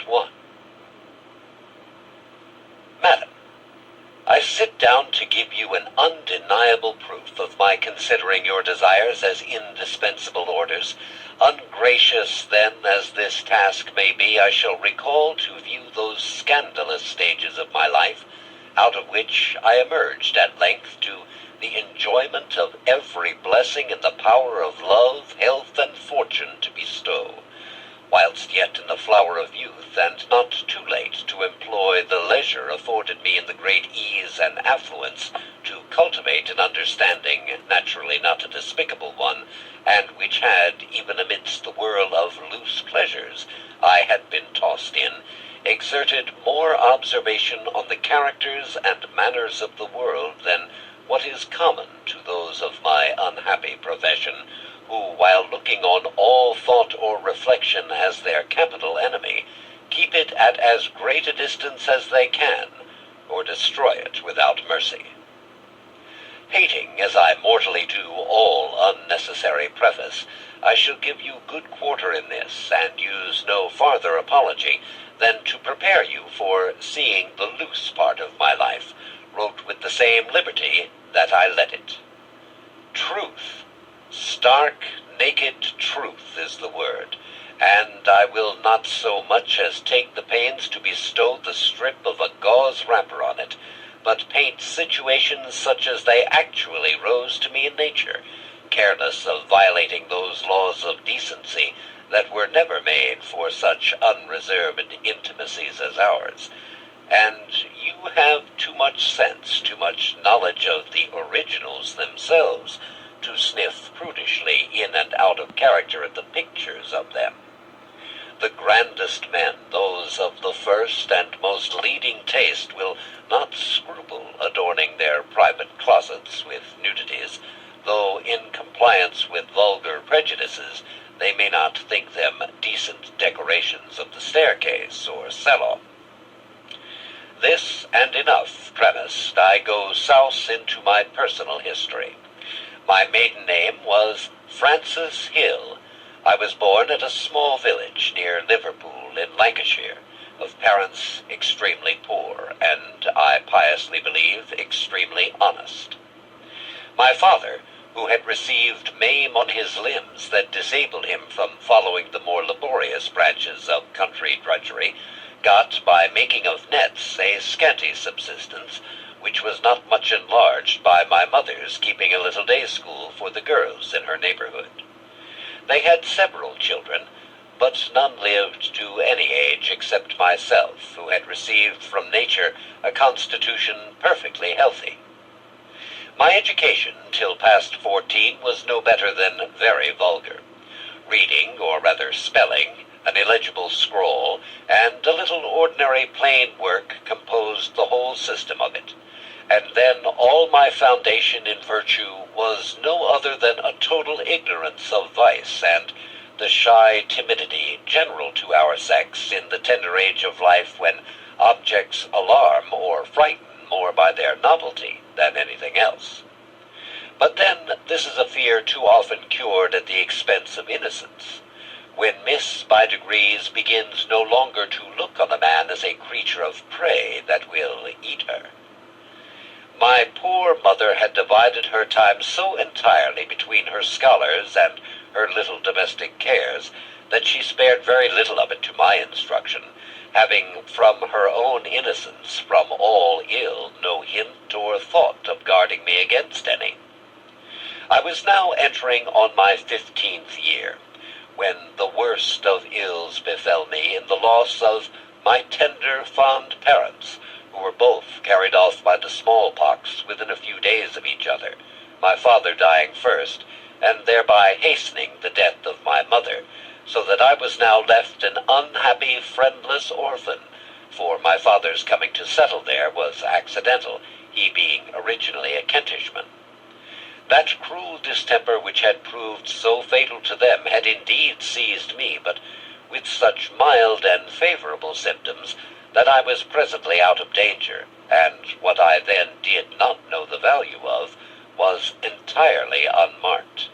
Part 1. Madam, I sit down to give you an undeniable proof of my considering your desires as indispensable orders. Ungracious, then, as this task may be, I shall recall to view those scandalous stages of my life, out of which I emerged at length to the enjoyment of every blessing in the power of love, health, and fortune to bestow, whilst yet in the flower of youth, and not too late to employ the leisure afforded me in the great ease and affluence to cultivate an understanding, naturally not a despicable one, and which had, even amidst the whirl of loose pleasures I had been tossed in, exerted more observation on the characters and manners of the world than what is common to those of my unhappy profession, who, while looking on all thought or reflection as their capital enemy, keep it at as great a distance as they can, or destroy it without mercy. Hating, as I mortally do, all unnecessary preface, I shall give you good quarter in this, and use no farther apology than to prepare you for seeing the loose part of my life, wrote with the same liberty that I let it. Truth, stark, naked truth is the word, and I will not so much as take the pains to bestow the strip of a gauze wrapper on it, but paint situations such as they actually rose to me in nature, careless of violating those laws of decency that were never made for such unreserved intimacies as ours. And you have too much sense, too much knowledge of the originals themselves, to sniff prudishly in and out of character at the pictures of them. The grandest men, those of the first and most leading taste, will not scruple adorning their private closets with nudities, though in compliance with vulgar prejudices they may not think them decent decorations of the staircase or salon. This and enough premised, I go souse into my personal history. My maiden name was Francis Hill. I was born at a small village near Liverpool in Lancashire, of parents extremely poor, and I piously believe extremely honest. My father, who had received maim on his limbs that disabled him from following the more laborious branches of country drudgery, got, by making of nets, a scanty subsistence, which was not much enlarged by my mother's keeping a little day school for the girls in her neighborhood. They had several children, but none lived to any age except myself, who had received from nature a constitution perfectly healthy. My education, till past 14, was no better than very vulgar. Reading, or rather spelling, an illegible scrawl, and a little ordinary plain work composed the whole system of it. And then all my foundation in virtue was no other than a total ignorance of vice, and the shy timidity general to our sex in the tender age of life, when objects alarm or frighten more by their novelty than anything else. But then this is a fear too often cured at the expense of innocence, when miss by degrees begins no longer to look on a man as a creature of prey that will eat her. My poor mother had divided her time so entirely between her scholars and her little domestic cares that she spared very little of it to my instruction, having from her own innocence, from all ill, no hint or thought of guarding me against any. I was now entering on my 15th year, when the worst of ills befell me in the loss of my tender, fond parents, who were both carried off by the smallpox within a few days of each other, my father dying first, and thereby hastening the death of my mother, so that I was now left an unhappy, friendless orphan, for my father's coming to settle there was accidental, he being originally a Kentishman. That cruel distemper which had proved so fatal to them had indeed seized me, but with such mild and favorable symptoms that I was presently out of danger, and what I then did not know the value of was entirely unmarked.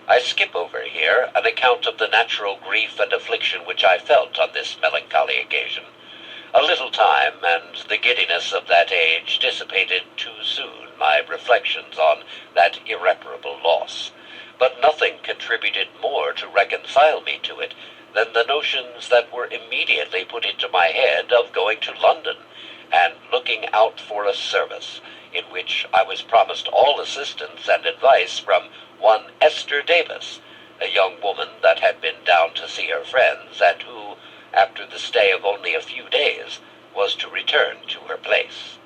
I skip over here an account of the natural grief and affliction which I felt on this melancholy occasion. A little time, and the giddiness of that age dissipated too soon my reflections on that irreparable loss. But nothing contributed more to reconcile me to it than the notions that were immediately put into my head of going to London, and looking out for a service, in which I was promised all assistance and advice from one Esther Davis, a young woman that had been down to see her friends, and who, after the stay of only a few days, was to return to her place.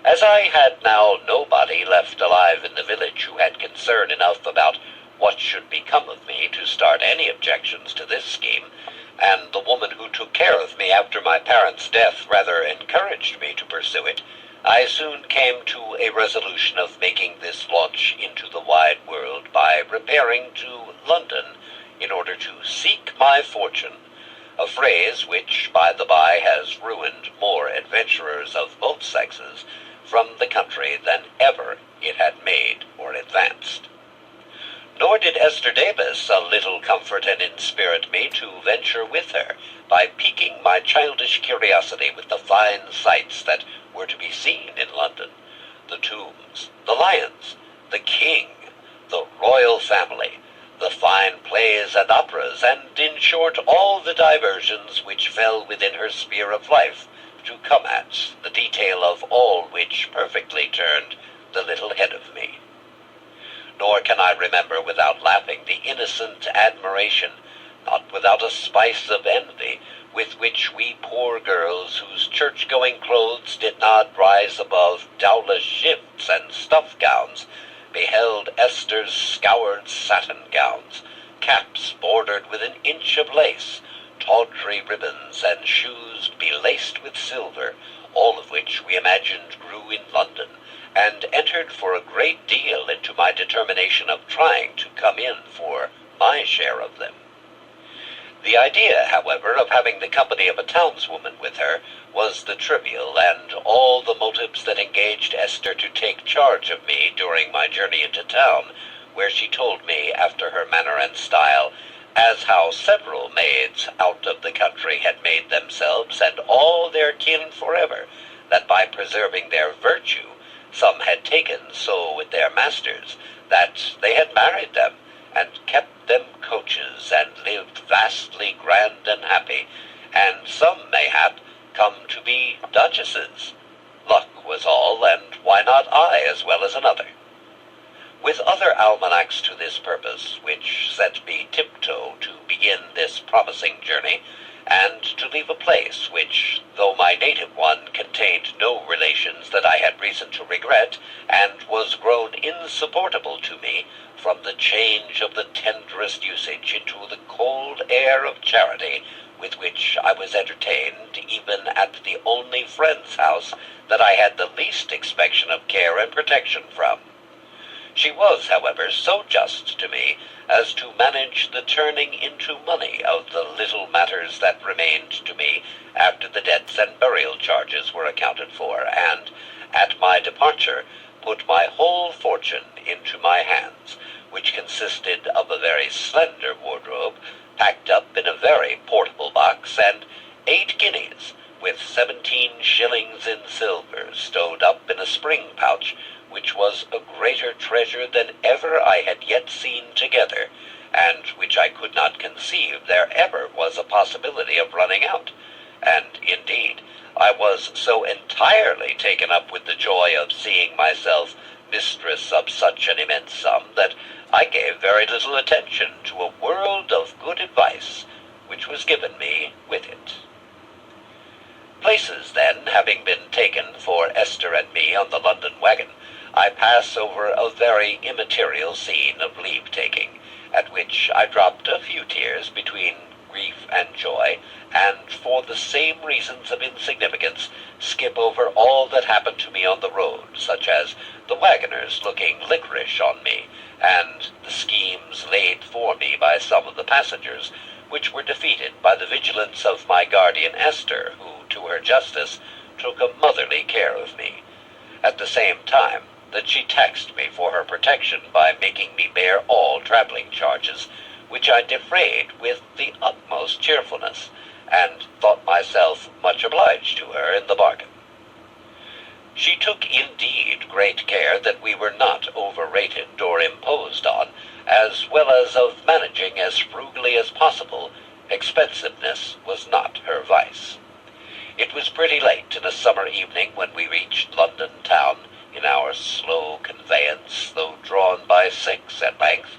As I had now nobody left alive in the village who had concern enough about what should become of me to start any objections to this scheme, and the woman who took care of me after my parents' death rather encouraged me to pursue it, I soon came to a resolution of making this launch into the wide world by repairing to London in order to seek my fortune, a phrase which, by the by, has ruined more adventurers of both sexes from the country than ever it had made or advanced. Nor did Esther Davis a little comfort and inspirit me to venture with her, by piquing my childish curiosity with the fine sights that were to be seen in London, the tombs, the lions, the king, the royal family, the fine plays and operas, and, in short, all the diversions which fell within her sphere of life, to come at, the detail of all which perfectly turned the little head of me. Nor can I remember without laughing the innocent admiration, not without a spice of envy, with which we poor girls, whose church-going clothes did not rise above dowlas shifts and stuff gowns, beheld Esther's scoured satin gowns, caps bordered with an inch of lace, tawdry ribbons, and shoes belaced with silver, all of which we imagined grew in London, and entered for a great deal into my determination of trying to come in for my share of them. The idea, however, of having the company of a townswoman with her was the trivial, and all the motives that engaged Esther to take charge of me during my journey into town, where she told me, after her manner and style, as how several maids out of the country had made themselves and all their kin forever, that by preserving their virtue, some had taken so with their masters, that they had married them, and kept them coaches, and lived vastly grand and happy, and some, mayhap, come to be duchesses. Luck was all, and why not I as well as another? With other almanacs to this purpose, which set me tiptoe to begin this promising journey, and to leave a place which, though my native one contained no relations that I had reason to regret, and was grown insupportable to me, from the change of the tenderest usage into the cold air of charity with which I was entertained even at the only friend's house that I had the least expectation of care and protection from. She was, however, so just to me as to manage the turning into money of the little matters that remained to me after the debts and burial charges were accounted for, and, at my departure, put my whole fortune into my hands, which consisted of a very slender wardrobe, packed up in a very portable box, and 8 guineas, with 17 shillings in silver, stowed up in a spring pouch, which was a greater treasure than ever I had yet seen together, and which I could not conceive there ever was a possibility of running out. And, indeed, I was so entirely taken up with the joy of seeing myself mistress of such an immense sum that I gave very little attention to a world of good advice which was given me with it. Places, then, having been taken for Esther and me on the London wagon, I pass over a very immaterial scene of leave-taking, at which I dropped a few tears between grief and joy, and for the same reasons of insignificance skip over all that happened to me on the road, such as the wagoners looking liquorish on me, and the schemes laid for me by some of the passengers, which were defeated by the vigilance of my guardian Esther, who, to her justice, took a motherly care of me. At the same time, that she taxed me for her protection by making me bear all traveling charges, which I defrayed with the utmost cheerfulness, and thought myself much obliged to her in the bargain. She took indeed great care that we were not overrated or imposed on, as well as of managing as frugally as possible. Expensiveness was not her vice. It was pretty late in a summer evening when we reached London town in our slow conveyance, though drawn by 6 at length.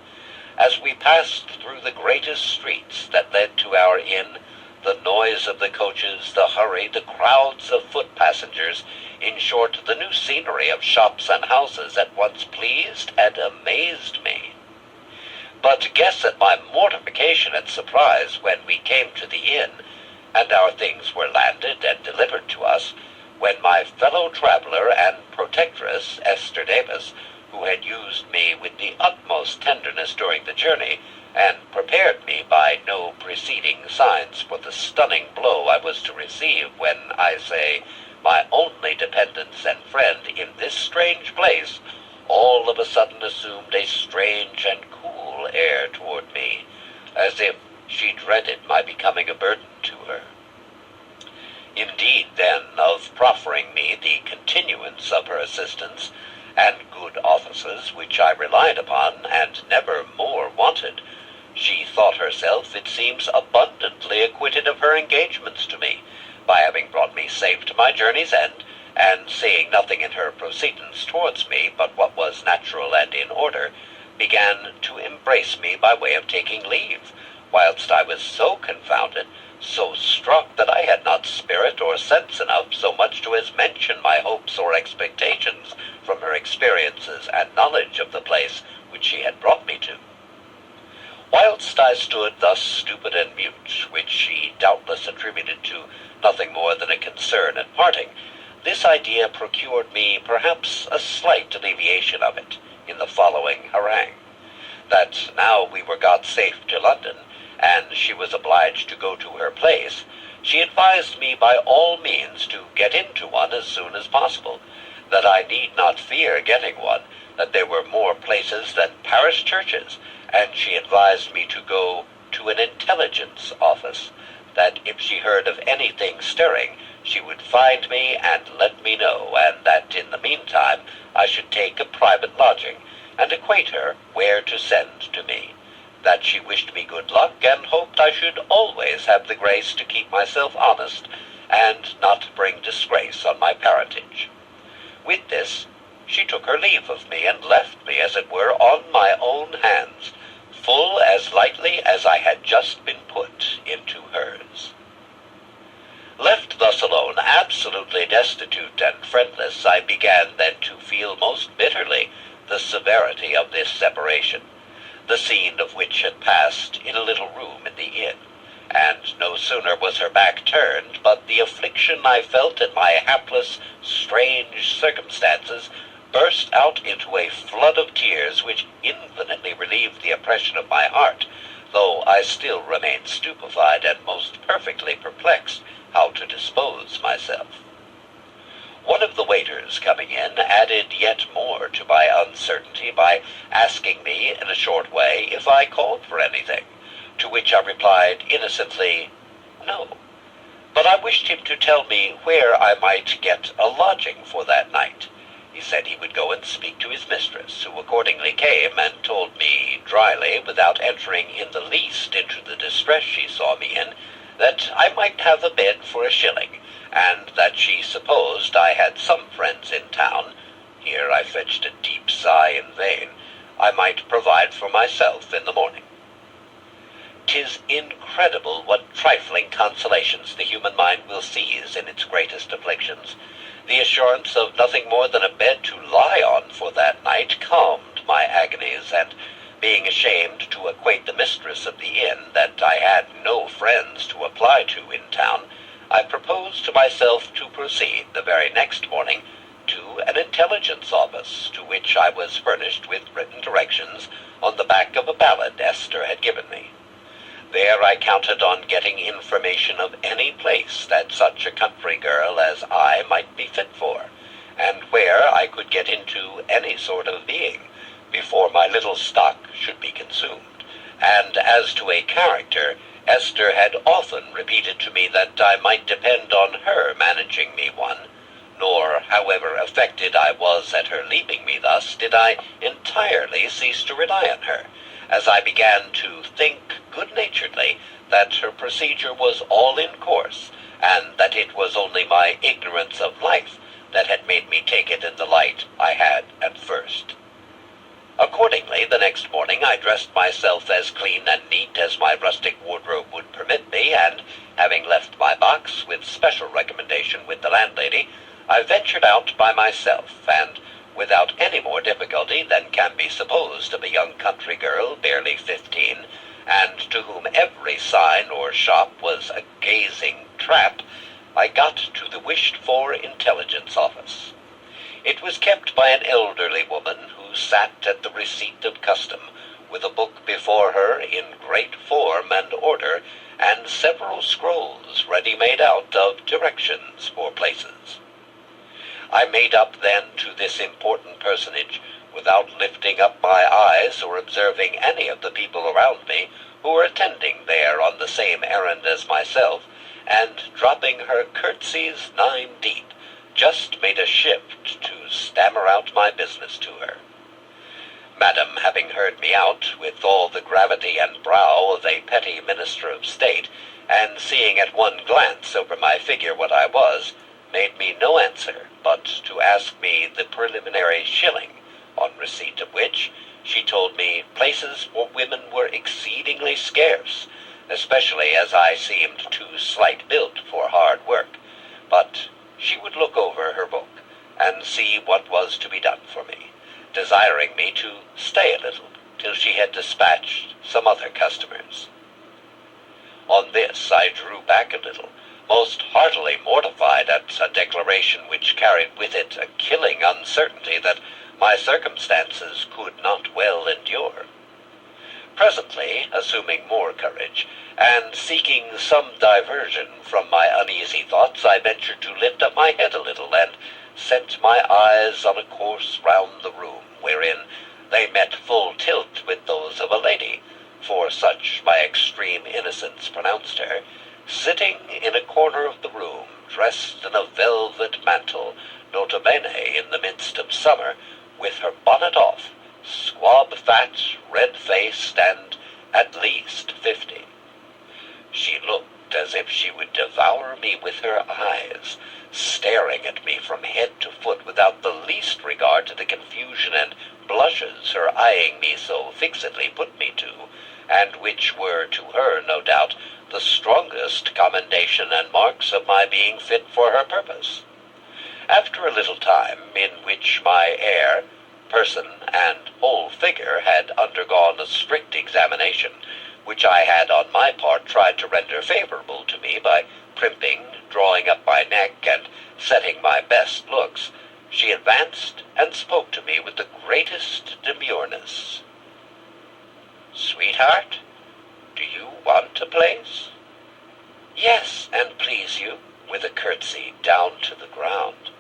As we passed through the greatest streets that led to our inn, the noise of the coaches, the hurry, the crowds of foot passengers, in short, the new scenery of shops and houses at once pleased and amazed me. But guess at my mortification and surprise when we came to the inn, and our things were landed and delivered to us, when my fellow traveler and protectress, Esther Davis, who had used me with the utmost tenderness during the journey, and prepared me by no preceding signs for the stunning blow I was to receive when, I say, my only dependence and friend in this strange place, all of a sudden assumed a strange and cool air toward me, as if she dreaded my becoming a burden to her. Indeed, then, of proffering me the continuance of her assistance and good offices which I relied upon and never more wanted, she thought herself, it seems, abundantly acquitted of her engagements to me, by having brought me safe to my journey's end, and seeing nothing in her proceedings towards me but what was natural and in order, began to embrace me by way of taking leave, whilst I was so confounded, so struck, that I had not spirit or sense enough so much to as mention my hopes or expectations from her experiences and knowledge of the place which she had brought me to. Whilst I stood thus stupid and mute, which she doubtless attributed to nothing more than a concern at parting, this idea procured me perhaps a slight alleviation of it in the following harangue, that now we were got safe to London, and she was obliged to go to her place, she advised me by all means to get into one as soon as possible, that I need not fear getting one, that there were more places than parish churches, and she advised me to go to an intelligence office, that if she heard of anything stirring, she would find me and let me know, and that in the meantime I should take a private lodging, and acquaint her where to send to me, that she wished me good luck, and hoped I should always have the grace to keep myself honest, and not bring disgrace on my parentage. With this, she took her leave of me, and left me, as it were, on my own hands, full as lightly as I had just been put into hers. Left thus alone, absolutely destitute and friendless, I began then to feel most bitterly the severity of this separation, the scene of which had passed in a little room in the inn, and no sooner was her back turned, but the affliction I felt at my hapless, strange circumstances burst out into a flood of tears which infinitely relieved the oppression of my heart, though I still remained stupefied and most perfectly perplexed how to dispose myself. One of the waiters coming in added yet more to my uncertainty by asking me in a short way if I called for anything, to which I replied innocently, no, but I wished him to tell me where I might get a lodging for that night. He said he would go and speak to his mistress, who accordingly came and told me dryly, without entering in the least into the distress she saw me in, that I might have a bed for a shilling, and that she supposed I had some friends in town. Here I fetched a deep sigh in vain. I might provide for myself in the morning. 'Tis incredible what trifling consolations the human mind will seize in its greatest afflictions. The assurance of nothing more than a bed to lie on for that night calmed my agonies, and being ashamed to acquaint the mistress of the inn that I had no friends to apply to in town, I proposed to myself to proceed the very next morning to an intelligence office, to which I was furnished with written directions on the back of a ballad Esther had given me. There I counted on getting information of any place that such a country girl as I might be fit for, and where I could get into any sort of being before my little stock should be consumed. And as to a character, Esther had often repeated to me that I might depend on her managing me one, nor, however affected I was at her leaving me thus, did I entirely cease to rely on her, as I began to think good-naturedly that her procedure was all in course, and that it was only my ignorance of life that had made me take it in the light I had at first. Accordingly, the next morning I dressed myself as clean and neat as my rustic wardrobe would permit me, and, having left my box with special recommendation with the landlady, I ventured out by myself, and without any more difficulty than can be supposed of a young country girl barely 15, and to whom every sign or shop was a gazing trap, I got to the wished-for intelligence office. It was kept by an elderly woman who sat at the receipt of custom, with a book before her in great form and order, and several scrolls ready made out of directions for places. I made up then to this important personage without lifting up my eyes or observing any of the people around me who were attending there on the same errand as myself, and dropping her curtsies 9 deep, just made a shift to stammer out my business to her. Madam, having heard me out with all the gravity and brow of a petty minister of state, and seeing at one glance over my figure what I was, made me no answer but to ask me the preliminary shilling, on receipt of which she told me places for women were exceedingly scarce, especially as I seemed too slight built for hard work, but she would look over her book and see what was to be done for me, desiring me to stay a little till she had dispatched some other customers. On this I drew back a little, most heartily mortified at a declaration which carried with it a killing uncertainty that my circumstances could not well endure. Presently, assuming more courage, and seeking some diversion from my uneasy thoughts, I ventured to lift up my head a little, and set my eyes on a course round the room, wherein they met full tilt with those of a lady, for such my extreme innocence pronounced her, sitting in a corner of the room, dressed in a velvet mantle, nota bene in the midst of summer, with her bonnet off, squab-fat, red-faced, and at least 50. She looked as if she would devour me with her eyes, staring at me from head to foot without the least regard to the confusion and blushes her eyeing me so fixedly put me to, and which were to her, no doubt, the strongest commendation and marks of my being fit for her purpose. After a little time, in which my air, person, and whole figure had undergone a strict examination, which I had on my part tried to render favorable to me by primping, drawing up my neck, and setting my best looks, she advanced and spoke to me with the greatest demureness. "Sweetheart, do you want a place?" "Yes, and please you," with a curtsy down to the ground.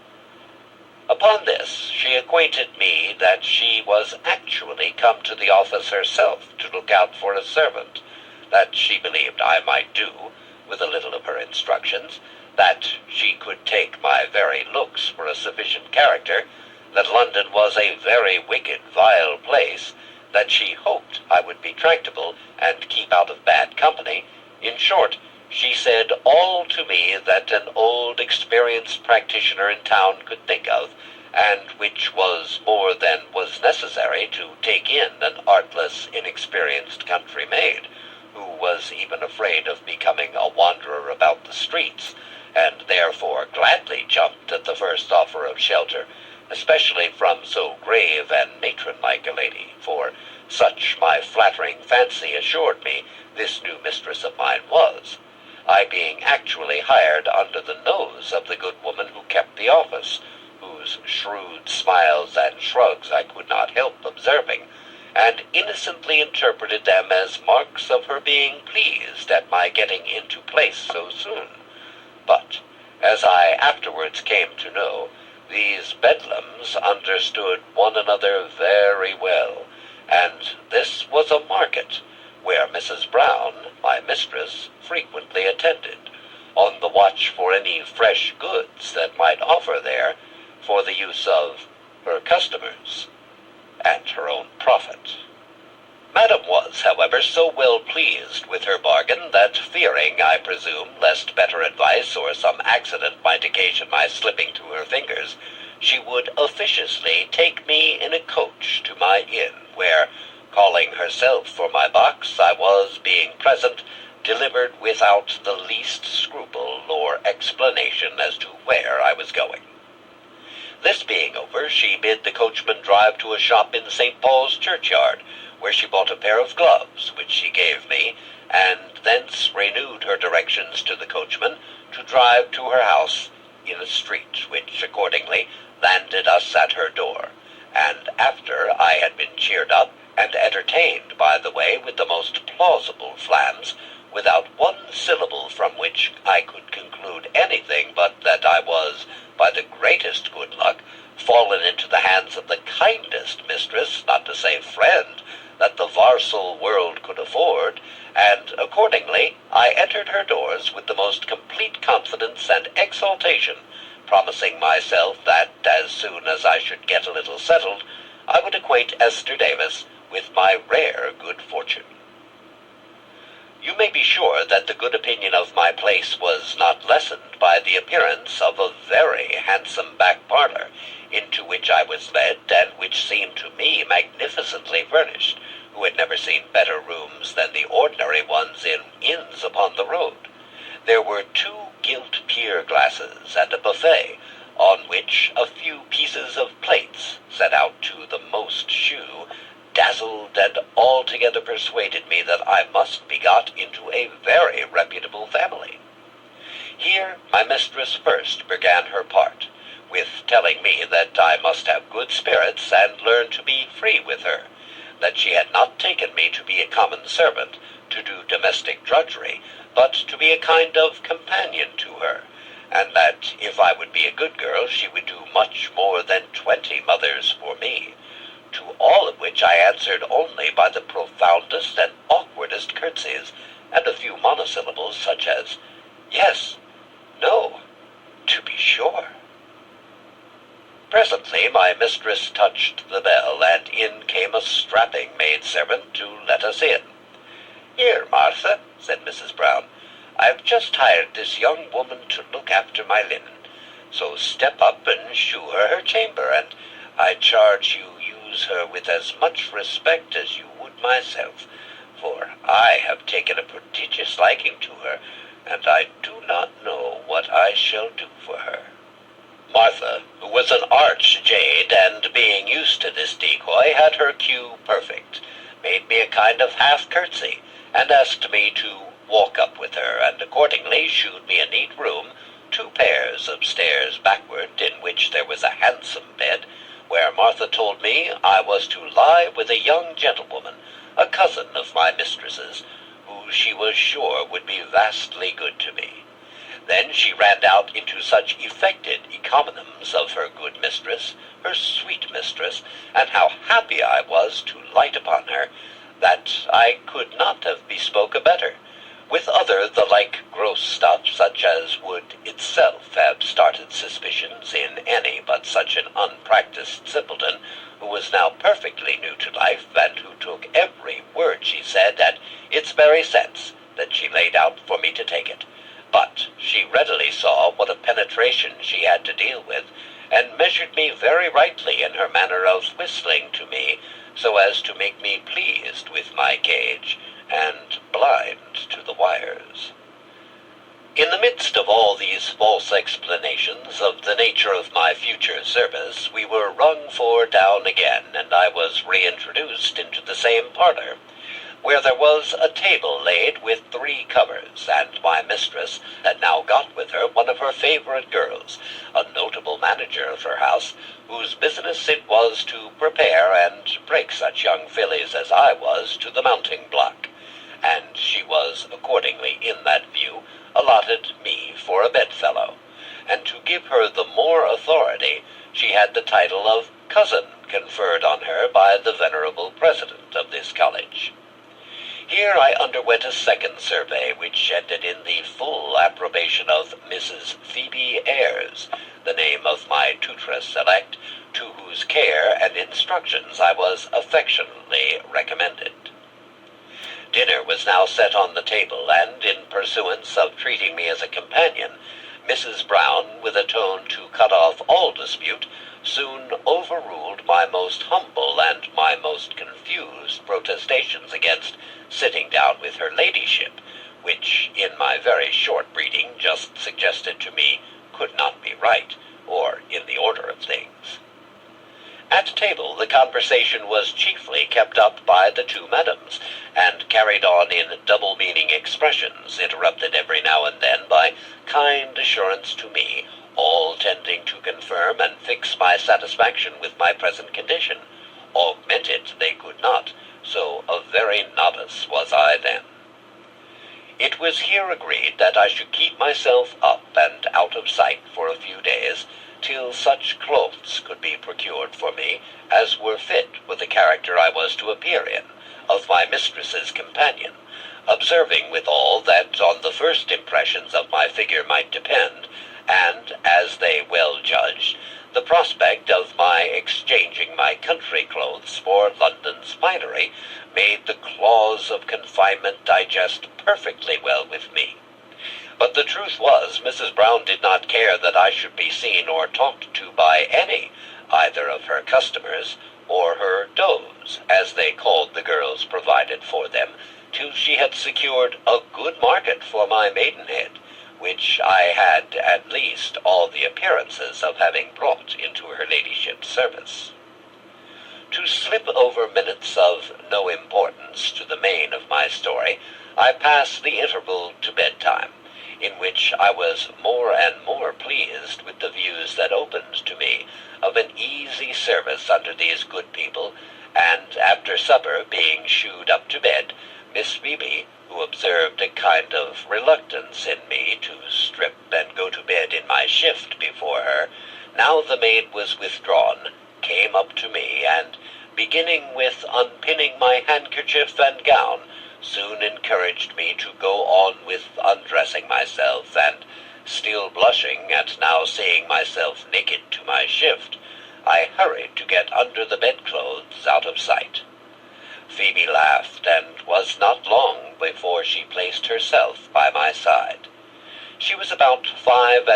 Upon this, she acquainted me that she was actually come to the office herself to look out for a servant, that she believed I might do, with a little of her instructions, that she could take my very looks for a sufficient character, that London was a very wicked, vile place, that she hoped I would be tractable and keep out of bad company. In short, she said all to me that an old, experienced practitioner in town could think of, and which was more than was necessary to take in an artless, inexperienced country maid, who was even afraid of becoming a wanderer about the streets, and therefore gladly jumped at the first offer of shelter, especially from so grave and matron-like a lady, for such my flattering fancy assured me this new mistress of mine was, I being actually hired under the nose of the good woman who kept the office, whose shrewd smiles and shrugs I could not help observing, and innocently interpreted them as marks of her being pleased at my getting into place so soon. But, as I afterwards came to know, These bedlams understood one another very well, and this was a market where Mrs. Brown, my mistress, frequently attended, on the watch for any fresh goods that might offer there for the use of her customers and her own profit. Madam was, however, so well pleased with her bargain that, fearing, I presume, lest better advice or some accident might occasion my slipping through her fingers, she would officiously take me in a coach to my inn, where, calling herself for my box, I was, being present, delivered without the least scruple or explanation as to where I was going. This being over, she bid the coachman drive to a shop in St. Paul's churchyard, where she bought a pair of gloves, which she gave me, and thence renewed her directions to the coachman to drive to her house in a street, which accordingly landed us at her door, and after I had been cheered up and entertained by the way with the most plausible flams, without one syllable from which I could conclude anything but that I was, by the greatest good luck, fallen into the hands of the kindest mistress, not to say friend, that the varsal world could afford, and accordingly I entered her doors with the most complete confidence and exultation, promising myself that, as soon as I should get a little settled, I would acquaint Esther Davis with my rare good fortune. You may be sure that the good opinion of my place was not lessened by the appearance of a very handsome back parlor, into which I was led, and which seemed to me magnificently furnished, who had never seen better rooms than the ordinary ones in inns upon the road. There were 2 gilt pier glasses and a buffet, on which a few pieces of plates, set out to the most shew, dazzled and altogether persuaded me that I must be got into a very reputable family. Here my mistress first began her part, with telling me that I must have good spirits and learn to be free with her, that she had not taken me to be a common servant, to do domestic drudgery, but to be a kind of companion to her, and that if I would be a good girl she would do much more than 20 mothers for me, to all of which I answered only by the profoundest and awkwardest curtsies, and a few monosyllables such as, "Yes," "No," "To be sure." Presently my mistress touched the bell, and in came a strapping maidservant to let us in. "Here, Martha," said Mrs. Brown, "I've just hired this young woman to look after my linen, so step up and shew her chamber, and I charge you use her with as much respect as you would myself, for I have taken a prodigious liking to her, and I do not know what I shall do for her." Martha, who was an arch jade, and being used to this decoy, had her cue perfect, made me a kind of half curtsy, and asked me to walk up with her, and accordingly shewed me a neat room, 2 pairs of stairs backward, in which there was a handsome bed, where Martha told me I was to lie with a young gentlewoman, a cousin of my mistress's, who she was sure would be vastly good to me. Then she ran out into such affected encomiums of her good mistress, her sweet mistress, and how happy I was to light upon her, that I could not have bespoke a better, with other the like gross stuff, such as would itself have started suspicions in any but such an unpractised simpleton, who was now perfectly new to life, and who took every word she said at its very sense that she laid out for me to take it. But she readily saw what a penetration she had to deal with, and measured me very rightly in her manner of whistling to me, so as to make me pleased with my gauge, and blind to the wires. In the midst of all these false explanations of the nature of my future service, we were rung for down again, and I was reintroduced into the same parlor, where there was a table laid with 3 covers, and my mistress had now got with her one of her favorite girls, a notable manager of her house, whose business it was to prepare and break such young fillies as I was to the mounting block, and she was accordingly in that view allotted me for a bedfellow, and to give her the more authority, had the title of cousin conferred on her by the venerable president of this college. Here I underwent a second survey, which ended in the full approbation of Mrs. Phoebe Ayres, the name of my tutress-elect, to whose care and instructions I was affectionately recommended. Dinner was now set on the table, and in pursuance of treating me as a companion, Mrs. Brown, with a tone to cut off all dispute, soon overruled my most humble and my most confused protestations against sitting down with her ladyship, which, in my very short breeding, just suggested to me could not be right, or in the order of things. At table the conversation was chiefly kept up by the two madams, and carried on in double-meaning expressions, interrupted every now and then by kind assurance to me, all tending to confirm and fix my satisfaction with my present condition. Augment it they could not, so a very novice was I then. It was here agreed that I should keep myself up and out of sight for a few days, till such clothes could be procured for me as were fit with the character I was to appear in, of my mistress's companion, observing withal that on the first impressions of my figure might depend, and, as they well judged, the prospect of my exchanging my country clothes for London's finery made the clause of confinement digest perfectly well with me. But the truth was, Mrs. Brown did not care that I should be seen or talked to by any, either of her customers or her does, as they called the girls provided for them, till she had secured a good market for my maidenhead, which I had at least all the appearances of having brought into her ladyship's service. To slip over minutes of no importance to the main of my story, I pass the interval to bedtime, in which I was more and more pleased with the views that opened to me of an easy service under these good people, and after supper, being shooed up to bed, Miss Phoebe, who observed a kind of reluctance in me to strip and go to bed in my shift before her, now the maid was withdrawn, came up to me, and, beginning with unpinning my handkerchief and gown, soon encouraged me to go on with undressing myself, and, still blushing at now seeing myself naked to my shift, I hurried to get under the bedclothes out of sight. Phoebe laughed, and was not long before she placed herself by my side. She was about 25,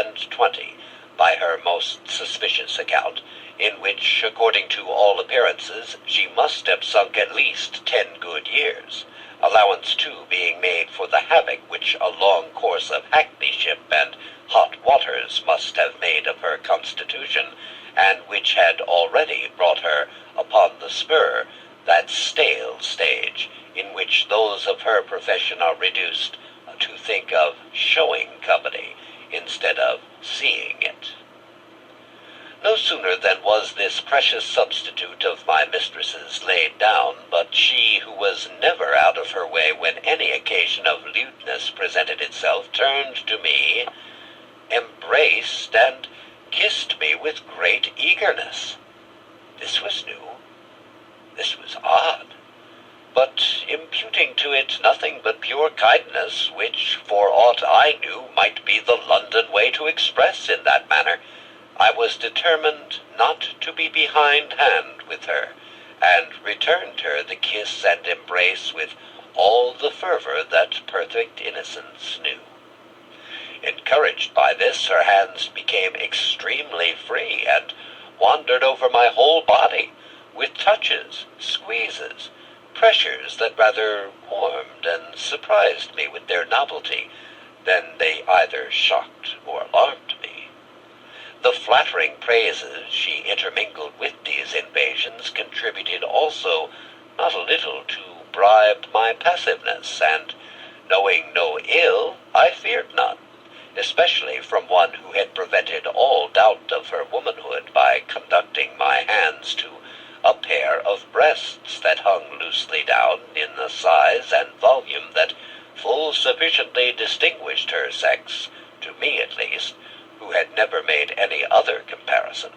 by her most suspicious account, in which, according to all appearances, she must have sunk at least 10 good years, allowance too being made for the havoc which a long course of hackneyship and hot waters must have made of her constitution, and which had already brought her upon the spur, that stale stage in which those of her profession are reduced to think of showing company instead of seeing it. No sooner than was this precious substitute of my mistress's laid down, but she, who was never out of her way when any occasion of lewdness presented itself, turned to me, embraced, and kissed me with great eagerness. This was new. This was odd, but imputing to it nothing but pure kindness, which, for aught I knew, might be the London way to express in that manner, I was determined not to be behindhand with her, and returned her the kiss and embrace with all the fervor that perfect innocence knew. Encouraged by this, her hands became extremely free, and wandered over my whole body, with touches, squeezes, pressures that rather warmed and surprised me with their novelty than they either shocked or alarmed me. The flattering praises she intermingled with these invasions contributed also not a little to bribe my passiveness, and, knowing no ill, I feared none, especially from one who had prevented all doubt of her womanhood by conducting my hands to a pair of breasts that hung loosely down in a size and volume that full sufficiently distinguished her sex, to me at least, who had never made any other comparison.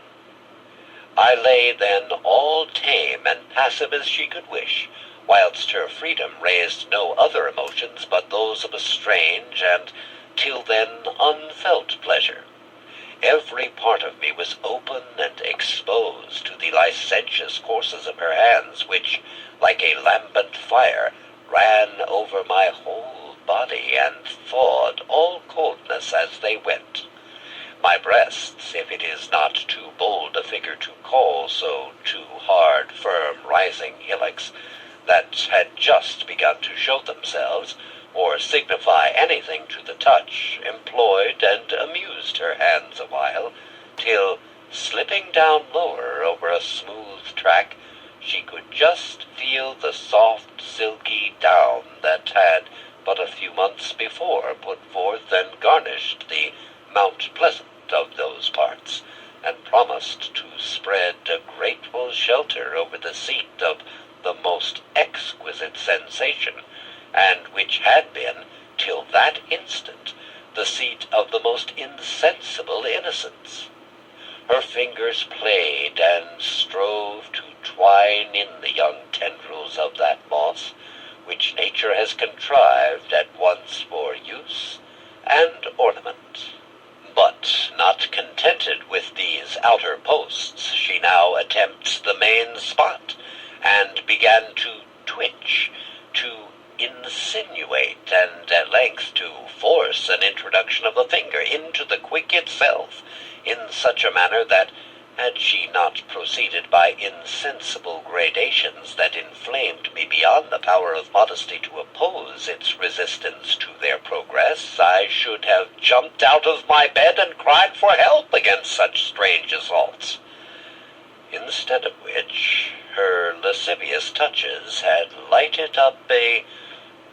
I lay then all tame and passive as she could wish, whilst her freedom raised no other emotions but those of a strange and, till then, unfelt pleasure. Every part of me was open and exposed to the licentious courses of her hands, which, like a lambent fire, ran over my whole body and thawed all coldness as they went. My breasts, if it is not too bold a figure to call so two hard, firm, rising hillocks, that had just begun to show themselves, or signify anything to the touch, employed and amused her hands a while, till, slipping down lower over a smooth track, she could just feel the soft, silky down that had but a few months before put forth and garnished the Mount Pleasant of those parts, and promised to spread a grateful shelter over the seat of the most exquisite sensation, and which had been, till that instant, the seat of the most insensible innocence. Her fingers played and strove to twine in the young tendrils of that moss, which nature has contrived at once for use and ornament. But, not contented with these outer posts, she now attempts the main spot, and began to twitch, to insinuate, and at length to force an introduction of the finger into the quick itself, in such a manner that, had she not proceeded by insensible gradations that inflamed me beyond the power of modesty to oppose its resistance to their progress, I should have jumped out of my bed and cried for help against such strange assaults. Instead of which, her lascivious touches had lighted up a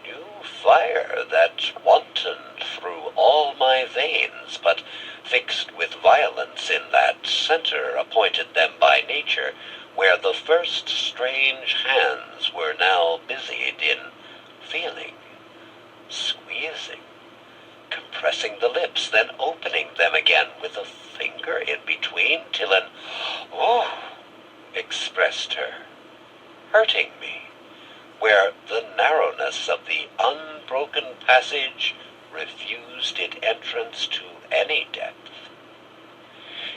new fire that wantoned through all my veins, but fixed with violence in that center appointed them by nature, where the first strange hands were now busied in feeling, squeezing, compressing the lips, then opening them again with a finger in between, till an "oh" expressed her, hurting me, where the narrowness of the unbroken passage refused it entrance to any depth.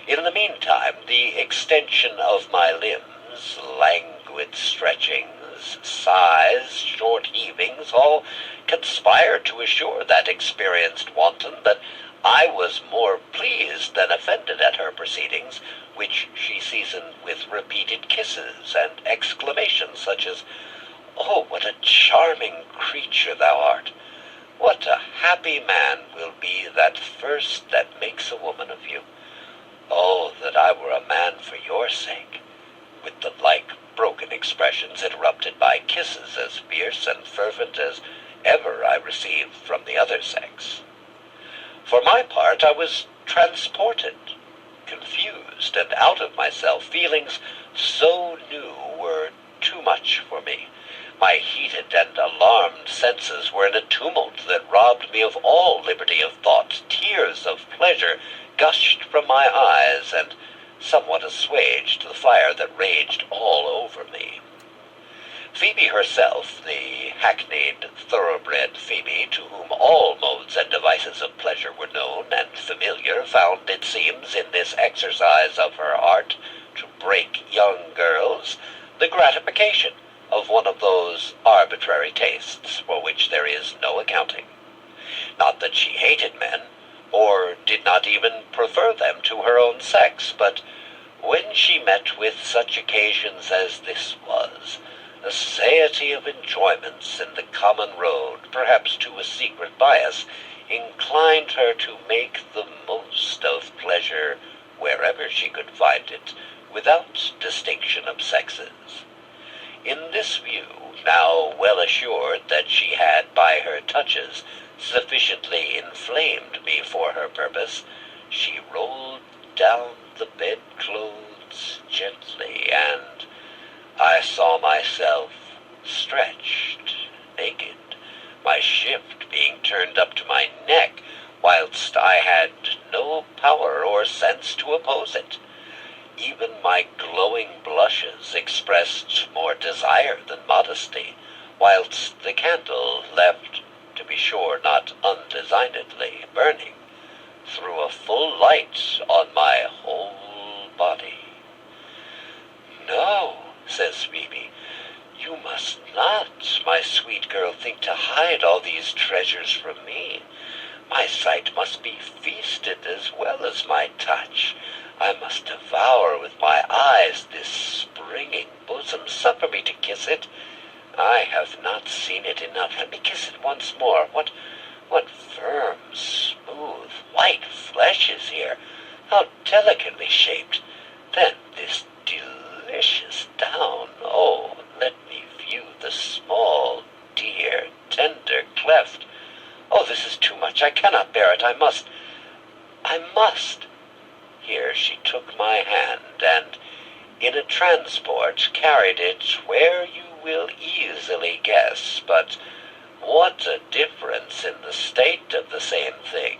In the meantime, the extension of my limbs, languid stretchings, sighs, short heavings, all conspired to assure that experienced wanton that I was more pleased than offended at her proceedings, which she seasoned with repeated kisses and exclamations such as, "Oh, what a charming creature thou art! What a happy man will be that first that makes a woman of you! Oh, that I were a man for your sake!" with the like broken expressions interrupted by kisses as fierce and fervent as ever I received from the other sex. For my part, I was transported, confused, and out of myself. Feelings so new were too much for me. My heated and alarmed senses were in a tumult that robbed me of all liberty of thought. Tears of pleasure gushed from my eyes, and somewhat assuaged the fire that raged all over me. Phoebe herself, the hackneyed, thoroughbred Phoebe, to whom all modes and devices of pleasure were known and familiar, found, it seems, in this exercise of her art to break young girls, the gratification of one of those arbitrary tastes for which there is no accounting. Not that she hated men, or did not even prefer them to her own sex, but when she met with such occasions as this was, a satiety of enjoyments in the common road, perhaps to a secret bias, inclined her to make the most of pleasure wherever she could find it, without distinction of sexes. In this view, now well assured that she had by her touches sufficiently inflamed me for her purpose, she rolled down the bedclothes gently, and I saw myself stretched, naked, my shift being turned up to my neck, whilst I had no power or sense to oppose it. even my glowing blushes expressed more desire than modesty, whilst the candle left, to be sure not undesignedly, burning, threw a full light on my whole body. "No," says Phoebe, "you must not, my sweet girl, think to hide all these treasures from me. My sight must be feasted as well as my touch. I must devour with my eyes this springing bosom. Suffer me to kiss it. I have not seen it enough. Let me kiss it once more. What firm, smooth, white flesh is here. How delicately shaped. Then this delicious down. Oh, let me view the small, dear, tender cleft. Oh, this is too much. I cannot bear it. I must. Here she took my hand, and in a transport carried it where you will easily guess, but what a difference in the state of the same thing!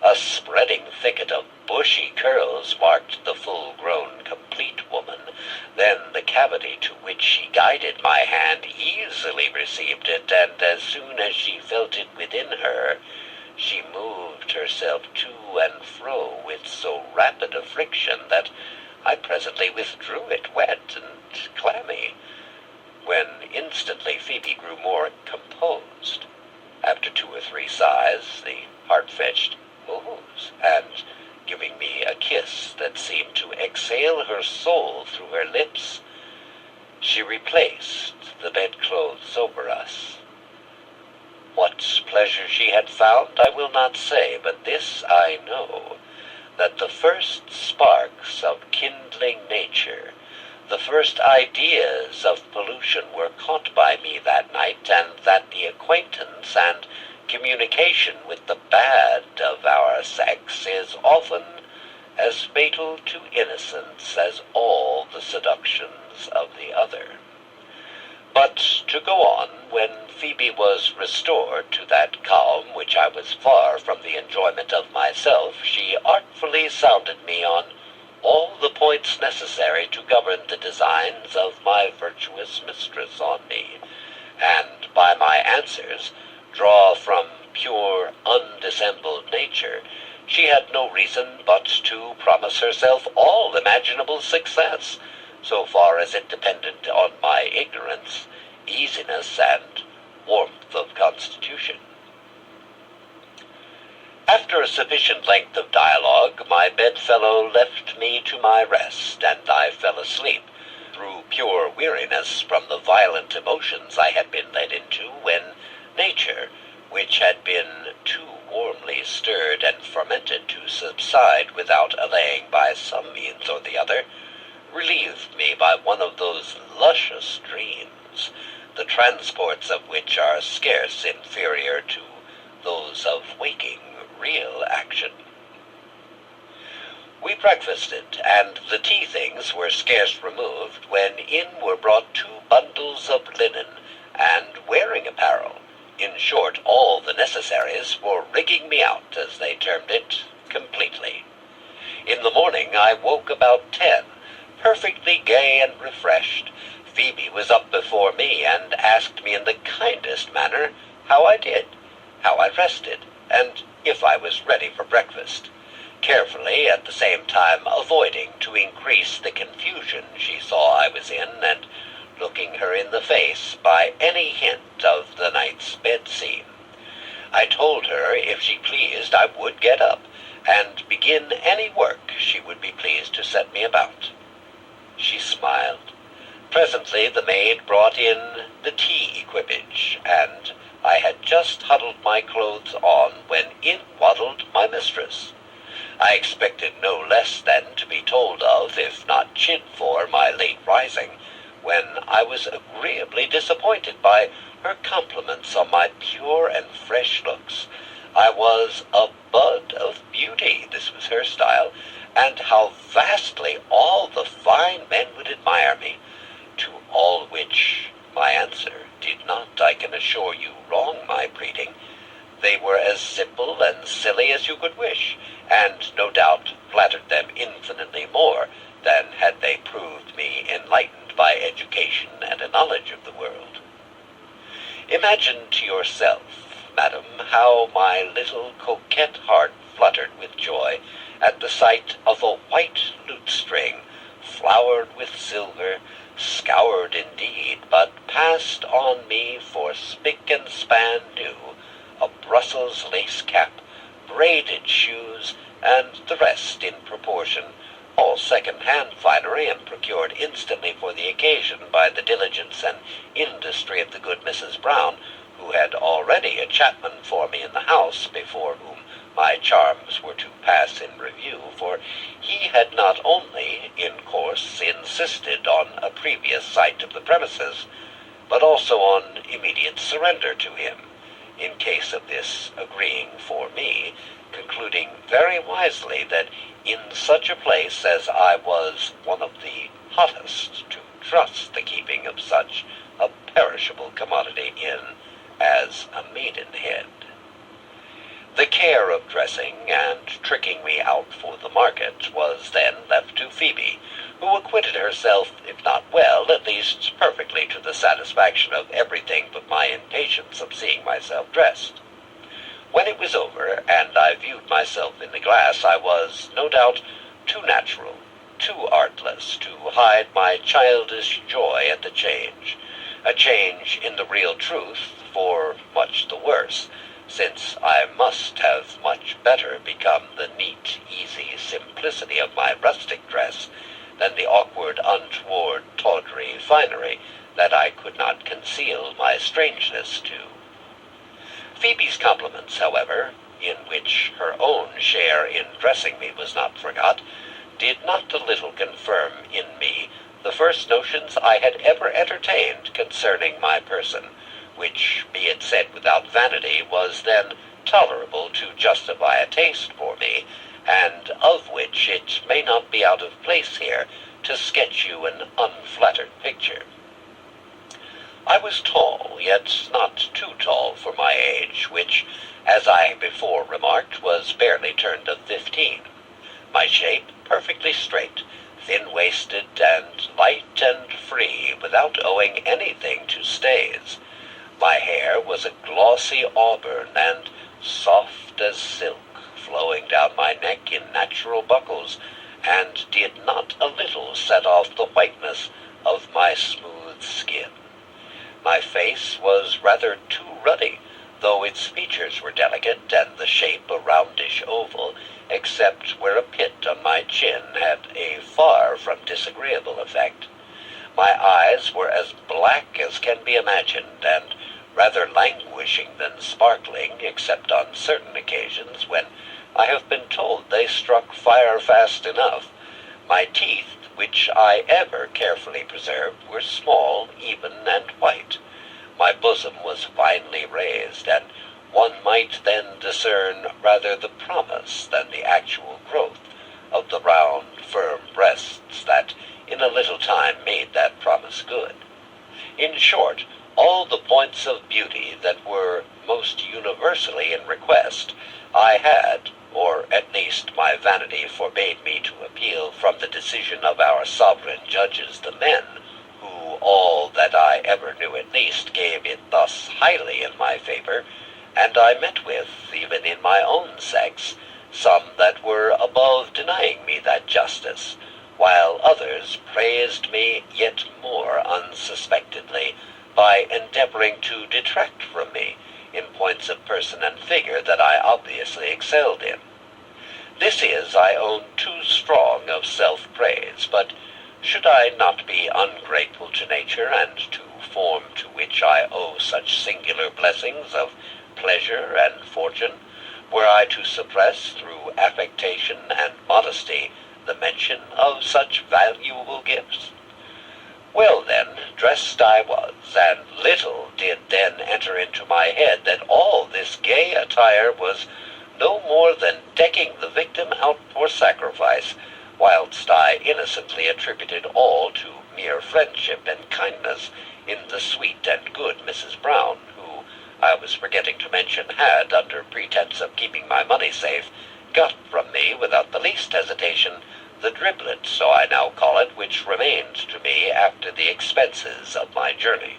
A spreading thicket of bushy curls marked the full-grown, complete woman. Then the cavity to which she guided my hand easily received it, and as soon as she felt it within her, she moved herself to and fro with so rapid a friction that I presently withdrew it, wet and clammy, when instantly Phoebe grew more composed. After 2 or 3 sighs, the heart-fetched "Ohs," and giving me a kiss that seemed to exhale her soul through her lips, she replaced the bedclothes over us. What pleasure she had found I will not say, but this I know, that the first sparks of kindling nature, the first ideas of pollution were caught by me that night, and that the acquaintance and communication with the bad of our sex is often as fatal to innocence as all the seductions of the other. But to go on, when Phoebe was restored to that calm which I was far from the enjoyment of myself, she artfully sounded me on all the points necessary to govern the designs of my virtuous mistress on me, and by my answers draw from pure undissembled nature. She had no reason but to promise herself all imaginable success, so far as it depended on my ignorance, easiness, and warmth of constitution. After a sufficient length of dialogue, my bedfellow left me to my rest, and I fell asleep, through pure weariness from the violent emotions I had been led into, when nature, which had been too warmly stirred and fermented to subside without allaying by some means or the other, relieved me by one of those luscious dreams, the transports of which are scarce inferior to those of waking real action. We breakfasted, and the tea things were scarce removed, when in were brought 2 bundles of linen and wearing apparel, in short, all the necessaries for rigging me out, as they termed it, completely. In the morning I woke about 10, perfectly gay and refreshed. Phoebe was up before me, and asked me in the kindest manner how I did, how I rested, and if I was ready for breakfast, carefully at the same time avoiding to increase the confusion she saw I was in, and looking her in the face by any hint of the night's bed scene. I told her if she pleased I would get up, and begin any work she would be pleased to set me about. She smiled. Presently the maid brought in the tea equipage, and I had just huddled my clothes on when in waddled my mistress. I expected no less than to be told of, if not chid for, my late rising, when I was agreeably disappointed by her compliments on my pure and fresh looks. I was a bud of beauty, this was her style, and how vastly all the fine men would admire me, to all which my answer did not, I can assure you, wrong my breeding. They were as simple and silly as you could wish, and no doubt flattered them infinitely more than had they proved me enlightened by education and a knowledge of the world. Imagine to yourself, madam, how my little coquette heart fluttered with joy at the sight of a white lute-string, flowered with silver, scoured indeed, but passed on me for spick and span new, a Brussels lace cap, braided shoes, and the rest in proportion, all second-hand finery, and procured instantly for the occasion by the diligence and industry of the good Mrs. Brown, who had already a chapman for me in the house, before whom my charms were to pass in review, for he had not only, in course, insisted on a previous sight of the premises, but also on immediate surrender to him, in case of this agreeing for me, concluding very wisely that in such a place as I was one of the hottest to trust the keeping of such a perishable commodity in as a maidenhead. The care of dressing and tricking me out for the market was then left to Phoebe, who acquitted herself, if not well, at least perfectly to the satisfaction of everything but my impatience of seeing myself dressed. When it was over, and I viewed myself in the glass, I was, no doubt, too natural, too artless, to hide my childish joy at the change, a change in the real truth, for much the worse, since I must have much better become the neat, easy simplicity of my rustic dress than the awkward, untoward, tawdry finery that I could not conceal my strangeness to. Phoebe's compliments, however, in which her own share in dressing me was not forgot, did not a little confirm in me the first notions I had ever entertained concerning my person, which, be it said without vanity, was then tolerable to justify a taste for me, and of which it may not be out of place here to sketch you an unflattered picture. I was tall, yet not too tall for my age, which, as I before remarked, was barely turned of 15. My shape perfectly straight, thin-waisted, and light and free, without owing anything to stays. My hair was a glossy auburn, and soft as silk, flowing down my neck in natural buckles, and did not a little set off the whiteness of my smooth skin. My face was rather too ruddy, though its features were delicate, and the shape a roundish oval, except where a pit on my chin had a far from disagreeable effect. My eyes were as black as can be imagined, and rather languishing than sparkling, except on certain occasions when I have been told they struck fire fast enough. My teeth, which I ever carefully preserved, were small, even, and white. My bosom was finely raised, and one might then discern rather the promise than the actual growth of the round, firm breasts that in a little time made that promise good. In short, all the points of beauty that were most universally in request I had, or at least my vanity forbade me to appeal from the decision of our sovereign judges, the men, who all that I ever knew at least gave it thus highly in my favor, and I met with, even in my own sex, some that were above denying me that justice, while others praised me yet more unsuspectedly by endeavoring to detract from me in points of person and figure that I obviously excelled in. This is, I own, too strong of self-praise, but should I not be ungrateful to nature, and to form to which I owe such singular blessings of pleasure and fortune, were I to suppress through affectation and modesty the mention of such valuable gifts? Well then, dressed I was, and little did then enter into my head that all this gay attire was no more than decking the victim out for sacrifice, whilst I innocently attributed all to mere friendship and kindness in the sweet and good Mrs. Brown, who, I was forgetting to mention, had, under pretense of keeping my money safe, got from me, without the least hesitation, the driblet, so I now call it, which remained to me after the expenses of my journey.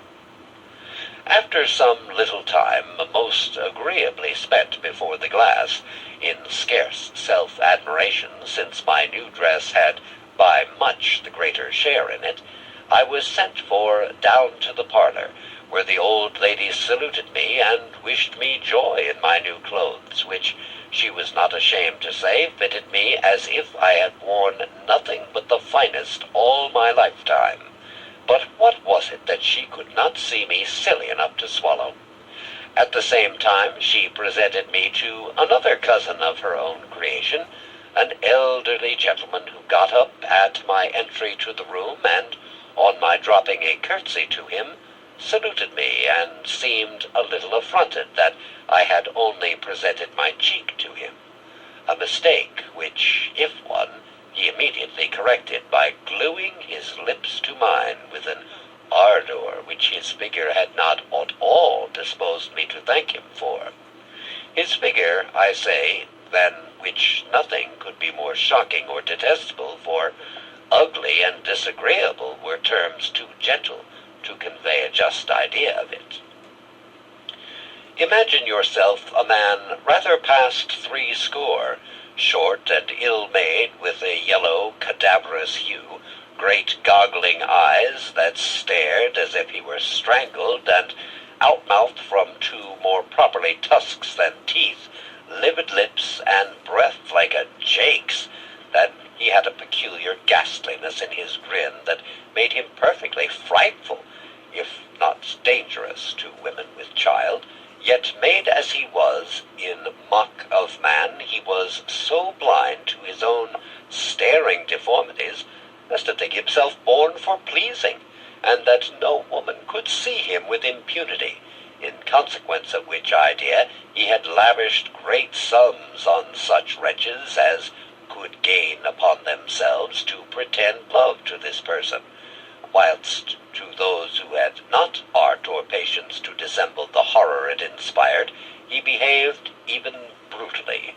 After some little time, most agreeably spent before the glass, in scarce self-admiration, since my new dress had by much the greater share in it, I was sent for down to the parlor, where the old lady saluted me and wished me joy in my new clothes, which she was not ashamed to say fitted me as if I had worn nothing but the finest all my lifetime. But what was it that she could not see me silly enough to swallow? At the same time she presented me to another cousin of her own creation, an elderly gentleman who got up at my entry to the room and, on my dropping a curtsy to him, saluted me and seemed a little affronted that I had only presented my cheek to him, a mistake which, if one, he immediately corrected by gluing his lips to mine with an ardor which his figure had not at all disposed me to thank him for. His figure, I say, than which nothing could be more shocking or detestable, for ugly and disagreeable were terms too gentle to convey a just idea of it. Imagine yourself a man rather past threescore, short and ill-made, with a yellow, cadaverous hue, great goggling eyes that stared as if he were strangled, and outmouthed from two more properly tusks than teeth, livid lips, and breath like a jake's, that he had a peculiar ghastliness in his grin that made him perfectly frightful, if not dangerous to women with child. Yet made as he was, in mock of man, he was so blind to his own staring deformities as to think himself born for pleasing, and that no woman could see him with impunity, in consequence of which idea he had lavished great sums on such wretches as could gain upon themselves to pretend love to this person, whilst to those who had not art or patience to dissemble the horror it inspired, he behaved even brutally.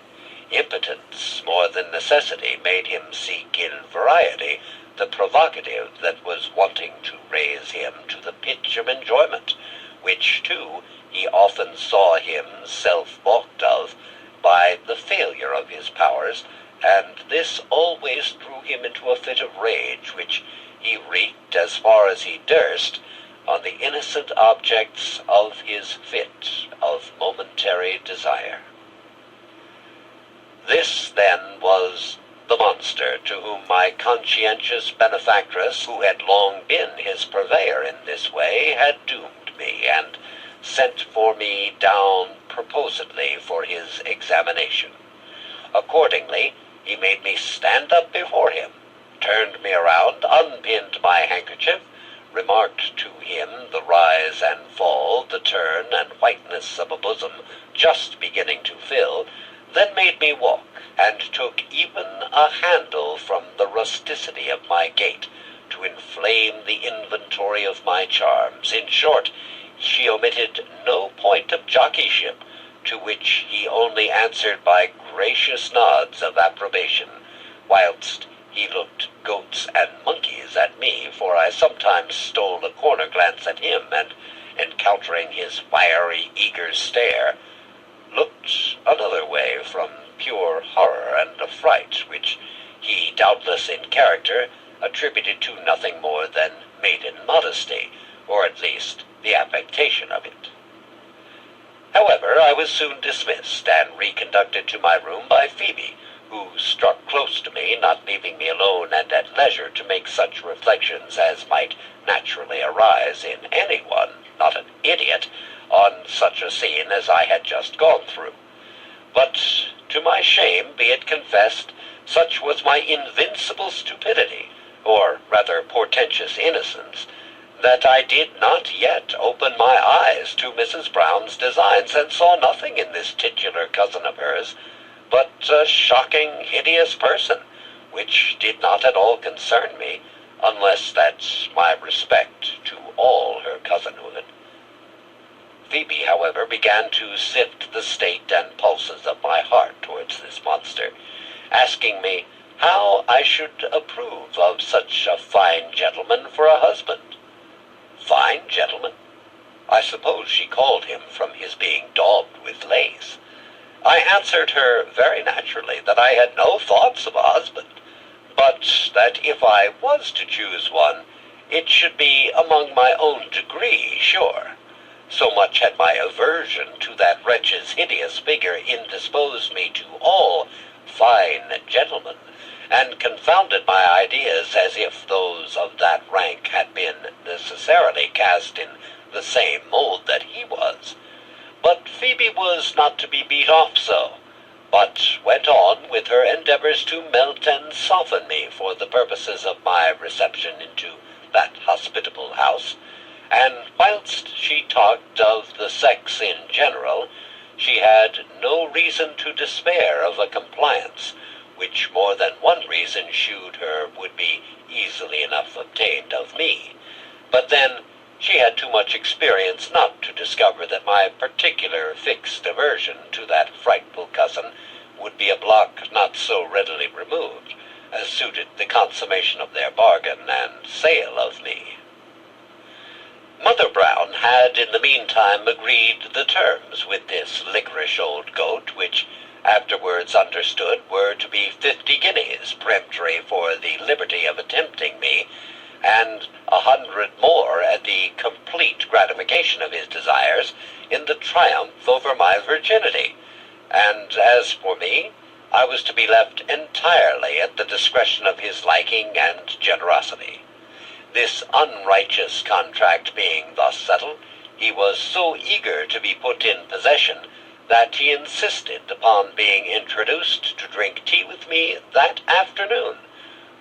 Impotence more than necessity made him seek in variety the provocative that was wanting to raise him to the pitch of enjoyment, which, too, he often saw him self-balked of by the failure of his powers, and this always threw him into a fit of rage, which he wreaked, as far as he durst, on the innocent objects of his fit of momentary desire. This, then, was the monster to whom my conscientious benefactress, who had long been his purveyor in this way, had doomed me, and sent for me down proposedly for his examination. Accordingly, he made me stand up before him, turned me around, unpinned my handkerchief, remarked to him the rise and fall, the turn and whiteness of a bosom just beginning to fill, then made me walk, and took even a handle from the rusticity of my gait to inflame the inventory of my charms. In short, she omitted no point of jockeyship, to which he only answered by gracious nods of approbation, whilst he looked goats and monkeys at me, for I sometimes stole a corner glance at him, and, encountering his fiery, eager stare, looked another way from pure horror and affright, which he, doubtless in character, attributed to nothing more than maiden modesty, or at least the affectation of it. However, I was soon dismissed, and reconducted to my room by Phoebe, who struck close to me, not leaving me alone and at leisure to make such reflections as might naturally arise in anyone, not an idiot, on such a scene as I had just gone through. But, to my shame be it confessed, such was my invincible stupidity, or rather portentous innocence, that I did not yet open my eyes to Mrs. Brown's designs, and saw nothing in this titular cousin of hers but a shocking, hideous person, which did not at all concern me, unless that's my respect to all her cousinhood. Phoebe, however, began to sift the state and pulses of my heart towards this monster, asking me how I should approve of such a fine gentleman for a husband. Fine gentleman? I suppose she called him from his being daubed with lace. I answered her very naturally that I had no thoughts of a husband, but that if I was to choose one, it should be among my own degree, sure. So much had my aversion to that wretch's hideous figure indisposed me to all fine gentlemen, and confounded my ideas as if those of that rank had been necessarily cast in the same mold that he was. But Phoebe was not to be beat off so, but went on with her endeavors to melt and soften me for the purposes of my reception into that hospitable house, and whilst she talked of the sex in general, she had no reason to despair of a compliance, which more than one reason shewed her would be easily enough obtained of me. But then she had too much experience not to discover that my particular fixed aversion to that frightful cousin would be a block not so readily removed as suited the consummation of their bargain and sale of me. Mother Brown had in the meantime agreed the terms with this liquorish old goat, which afterwards understood were to be 50 guineas peremptory for the liberty of attempting me, and 100 more at the complete gratification of his desires in the triumph over my virginity. And as for me, I was to be left entirely at the discretion of his liking and generosity. This unrighteous contract being thus settled, he was so eager to be put in possession that he insisted upon being introduced to drink tea with me that afternoon,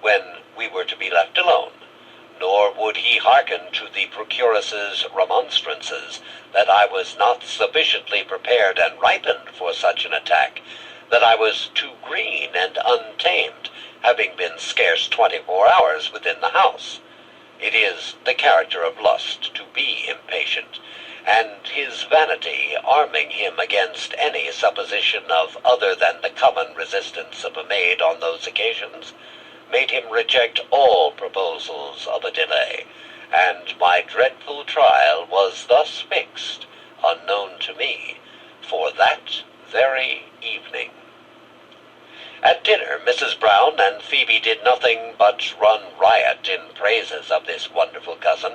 when we were to be left alone. Nor would he hearken to the procuress's remonstrances that I was not sufficiently prepared and ripened for such an attack, that I was too green and untamed, having been scarce 24 hours within the house. It is the character of lust to be impatient, and his vanity arming him against any supposition of other than the common resistance of a maid on those occasions, made him reject all proposals of a delay, and my dreadful trial was thus fixed, unknown to me, for that very evening. At dinner, Mrs. Brown and Phoebe did nothing but run riot in praises of this wonderful cousin,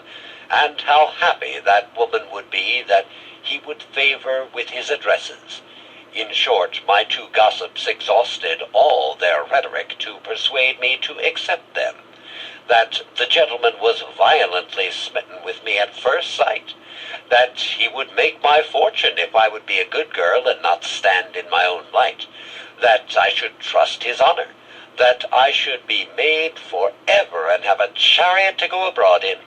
and how happy that woman would be that he would favor with his addresses. In short, my two gossips exhausted all their rhetoric to persuade me to accept them. That the gentleman was violently smitten with me at first sight, that he would make my fortune if I would be a good girl and not stand in my own light, that I should trust his honor, that I should be made forever and have a chariot to go abroad in,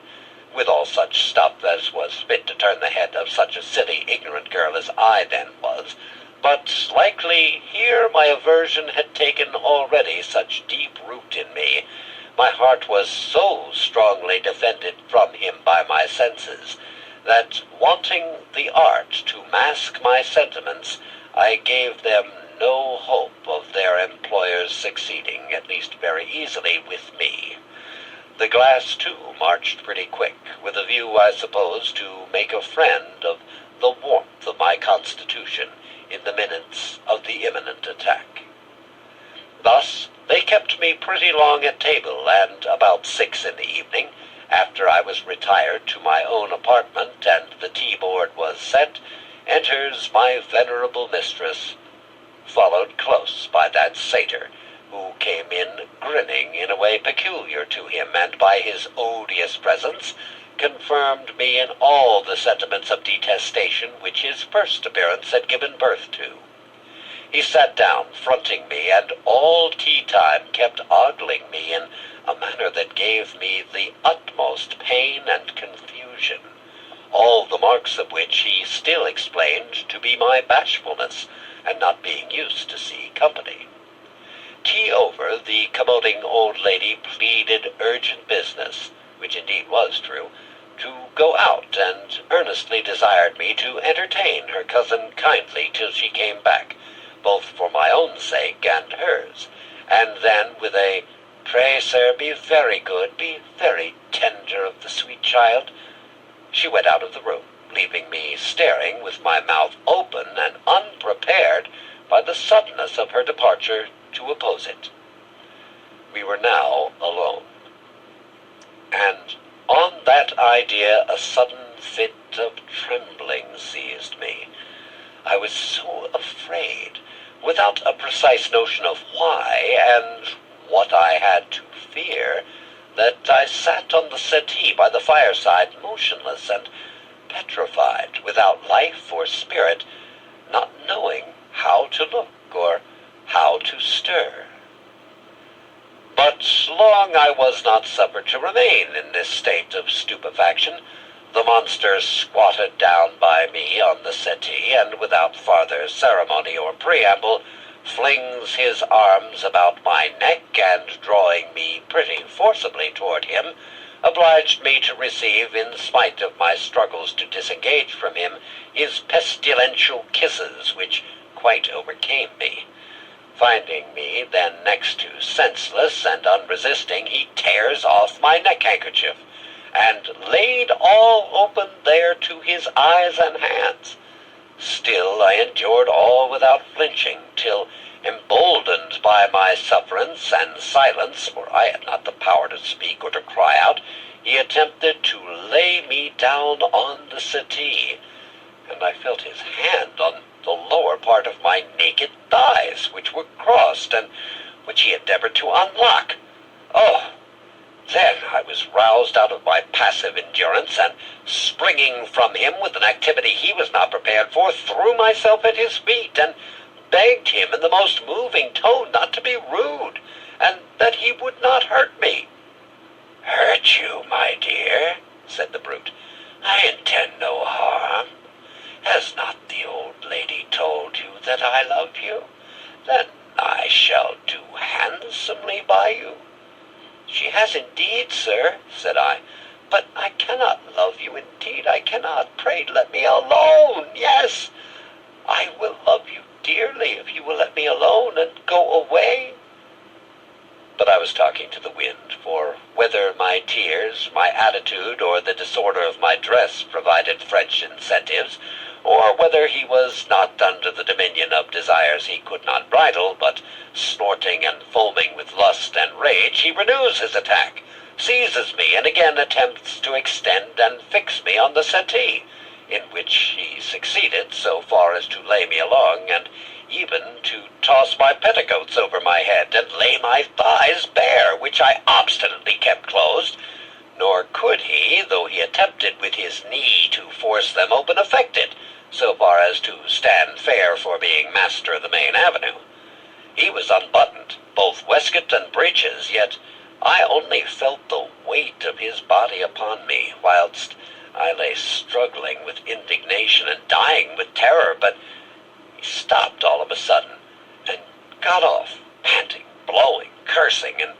with all such stuff as was fit to turn the head of such a silly, ignorant girl as I then was. But likely here my aversion had taken already such deep root in me, my heart was so strongly defended from him by my senses, that wanting the art to mask my sentiments, I gave them no hope of their employers succeeding, at least very easily, with me. The glass, too, marched pretty quick, with a view, I suppose, to make a friend of the warmth of my constitution in the minutes of the imminent attack. Thus they kept me pretty long at table, and about 6 in the evening, after I was retired to my own apartment and the tea-board was set, enters my venerable mistress, followed close by that satyr, who came in grinning in a way peculiar to him, and by his odious presence confirmed me in all the sentiments of detestation which his first appearance had given birth to. He sat down, fronting me, and all tea-time kept ogling me in a manner that gave me the utmost pain and confusion, all the marks of which he still explained to be my bashfulness, and not being used to see company. Tea over, the commoding old lady pleaded urgent business, which indeed was true, to go out, and earnestly desired me to entertain her cousin kindly till she came back, both for my own sake and hers, and then with a "Pray, sir, be very good, be very tender of the sweet child," she went out of the room, leaving me staring with my mouth open and unprepared by the suddenness of her departure to oppose it. We were now alone, and on that idea a sudden fit of trembling seized me. I was so afraid, without a precise notion of why and what I had to fear, that I sat on the settee by the fireside, motionless and petrified, without life or spirit, not knowing how to look or how to stir. But long I was not suffered to remain in this state of stupefaction. The monster squatted down by me on the settee, and without farther ceremony or preamble, flings his arms about my neck, and drawing me pretty forcibly toward him, obliged me to receive, in spite of my struggles to disengage from him, his pestilential kisses, which quite overcame me. Finding me then next to senseless and unresisting, he tears off my neck-handkerchief, and laid all open there to his eyes and hands. Still I endured all without flinching, till, emboldened by my sufferance and silence, for I had not the power to speak or to cry out, he attempted to lay me down on the settee, and I felt his hand on the lower part of my naked thighs, which were crossed, and which he endeavored to unlock. Oh! Then I was roused out of my passive endurance, and, springing from him with an activity he was not prepared for, threw myself at his feet, and begged him in the most moving tone not to be rude, and that he would not hurt me. "Hurt you, my dear?" said the brute. "I intend no harm. Has not the old lady told you that I love you? Then I shall do handsomely by you." "She has indeed, sir," said I, "but I cannot love you, indeed I cannot. Pray let me alone. Yes, I will love you dearly if you will let me alone and go away." But I was talking to the wind, for whether my tears, my attitude, or the disorder of my dress provided fresh incentives, or whether he was not under the dominion of desires he could not bridle, but snorting and foaming with lust and rage, he renews his attack, seizes me, and again attempts to extend and fix me on the settee, in which he succeeded so far as to lay me along, and even to toss my petticoats over my head and lay my thighs bare, which I obstinately kept closed, nor could he, though he attempted with his knee to force them open, effect it, so far as to stand fair for being master of the main avenue. He was unbuttoned, both waistcoat and breeches, yet I only felt the weight of his body upon me, whilst I lay struggling with indignation and dying with terror, but he stopped all of a sudden, and got off, panting, blowing, cursing, and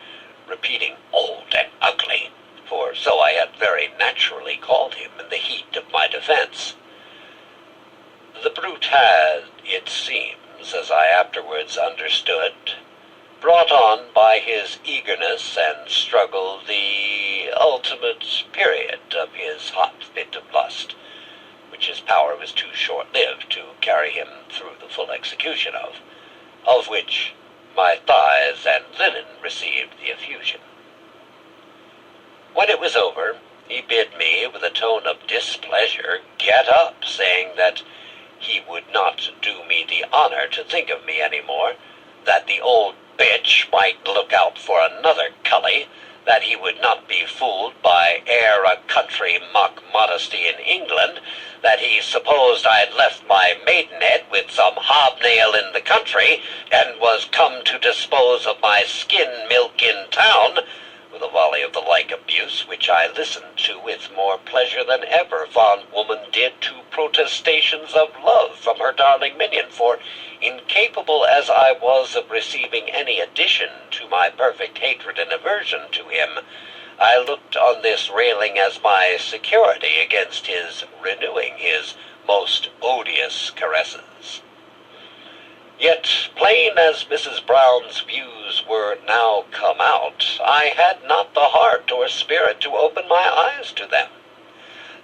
repeating "old and ugly," for so I had very naturally called him in the heat of my defense. The brute had, it seems, as I afterwards understood, brought on by his eagerness and struggle the ultimate period of his hot fit of lust, which his power was too short-lived to carry him through the full execution of which my thighs and linen received the effusion. When it was over, he bid me, with a tone of displeasure, get up, saying that he would not do me the honor to think of me any more, that the old bitch might look out for another cully, that he would not be fooled by e'er a country mock modesty in England, that he supposed I had left my maidenhead with some hobnail in the country, and was come to dispose of my skin milk in town, with a volley of the like abuse, which I listened to with more pleasure than ever fond woman did to protestations of love from her darling minion, for, incapable as I was of receiving any addition to my perfect hatred and aversion to him, I looked on this railing as my security against his renewing his most odious caresses. Yet, plain as Mrs. Brown's views were now come out, I had not the heart or spirit to open my eyes to them.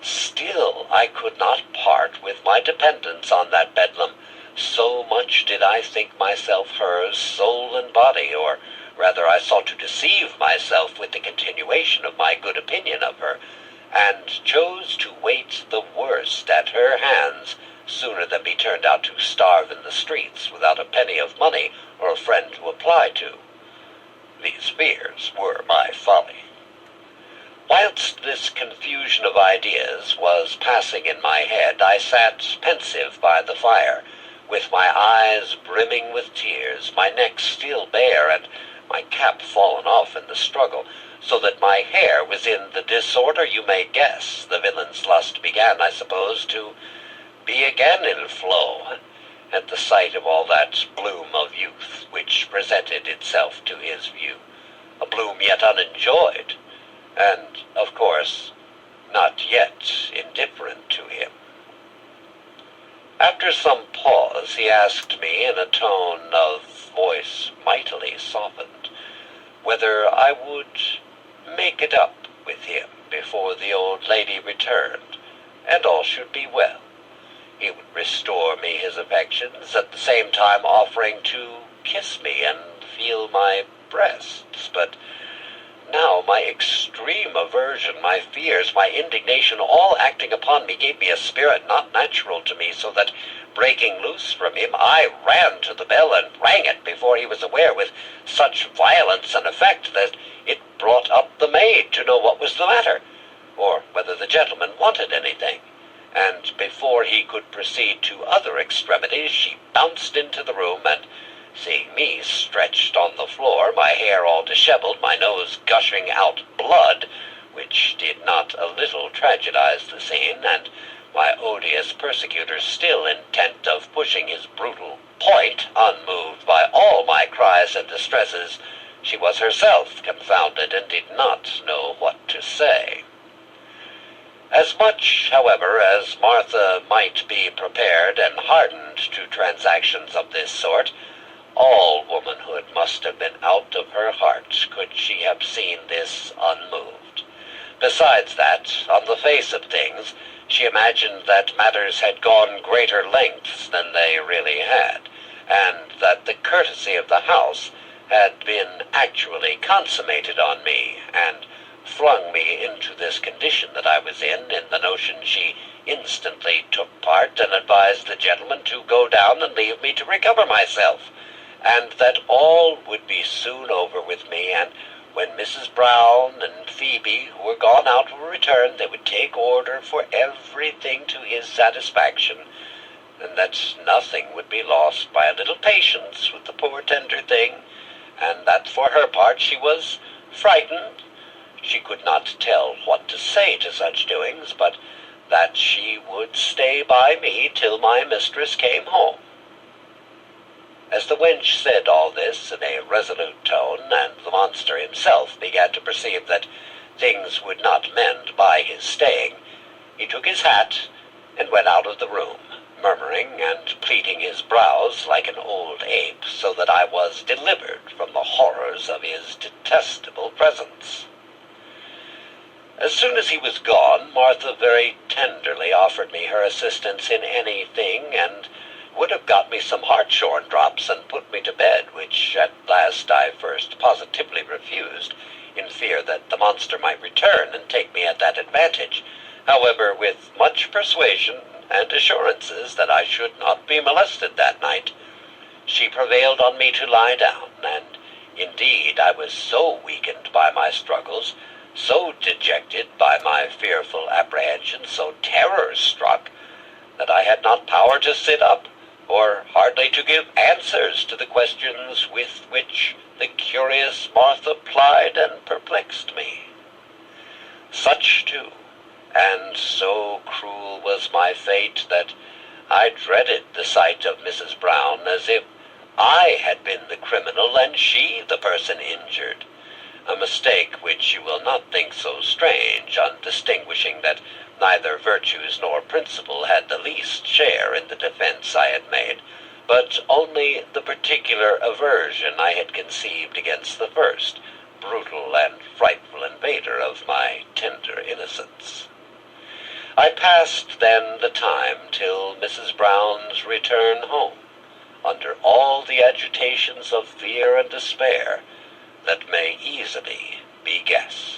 Still I could not part with my dependence on that bedlam, so much did I think myself hers soul and body, or rather I sought to deceive myself with the continuation of my good opinion of her, and chose to wait the worst at her hands sooner than be turned out to starve in the streets without a penny of money or a friend to apply to. These fears were my folly. Whilst this confusion of ideas was passing in my head, I sat pensive by the fire, with my eyes brimming with tears, my neck still bare, and my cap fallen off in the struggle, so that my hair was in the disorder you may guess. The villain's lust began, I suppose, to be again in flow, at the sight of all that bloom of youth which presented itself to his view, a bloom yet unenjoyed, and, of course, not yet indifferent to him. After some pause, he asked me in a tone of voice mightily softened, whether I would make it up with him before the old lady returned, and all should be well. He would restore me his affections, at the same time offering to kiss me and feel my breasts, but now my extreme aversion, my fears, my indignation, all acting upon me, gave me a spirit not natural to me, so that, breaking loose from him, I ran to the bell and rang it before he was aware, with such violence and effect that it brought up the maid to know what was the matter, or whether the gentleman wanted anything, and before he could proceed to other extremities, she bounced into the room, and seeing me stretched on the floor, my hair all disheveled, my nose gushing out blood, which did not a little tragedize the scene, and my odious persecutor still intent of pushing his brutal point, unmoved by all my cries and distresses, she was herself confounded, and did not know what to say. As much, however, as Martha might be prepared and hardened to transactions of this sort, all womanhood must have been out of her heart could she have seen this unmoved. Besides that, on the face of things, she imagined that matters had gone greater lengths than they really had, and that the courtesy of the house had been actually consummated on me, and flung me into this condition that I was in the notion she instantly took part and advised the gentleman to go down and leave me to recover myself, and that all would be soon over with me, and when Mrs. Brown and Phoebe, who were gone out, would return, they would take order for everything to his satisfaction, and that nothing would be lost by a little patience with the poor tender thing, and that for her part she was frightened. She could not tell what to say to such doings, but that she would stay by me till my mistress came home. As the wench said all this in a resolute tone, and the monster himself began to perceive that things would not mend by his staying, he took his hat and went out of the room, murmuring and pleating his brows like an old ape, so that I was delivered from the horrors of his detestable presence. As soon as he was gone, Martha very tenderly offered me her assistance in anything, and would have got me some hartshorn drops and put me to bed, which at last I first positively refused, in fear that the monster might return and take me at that advantage. However, with much persuasion and assurances that I should not be molested that night, she prevailed on me to lie down, and indeed I was so weakened by my struggles, so dejected by my fearful apprehensions, so terror-struck, that I had not power to sit up, or hardly to give answers to the questions with which the curious Martha plied and perplexed me. Such, too, and so cruel was my fate, that I dreaded the sight of Mrs. Brown, as if I had been the criminal and she the person injured, a mistake which you will not think so strange on distinguishing that neither virtues nor principle had the least share in the defense I had made, but only the particular aversion I had conceived against the first brutal and frightful invader of my tender innocence. I passed then the time till Mrs. Brown's return home, under all the agitations of fear and despair that may easily be guessed.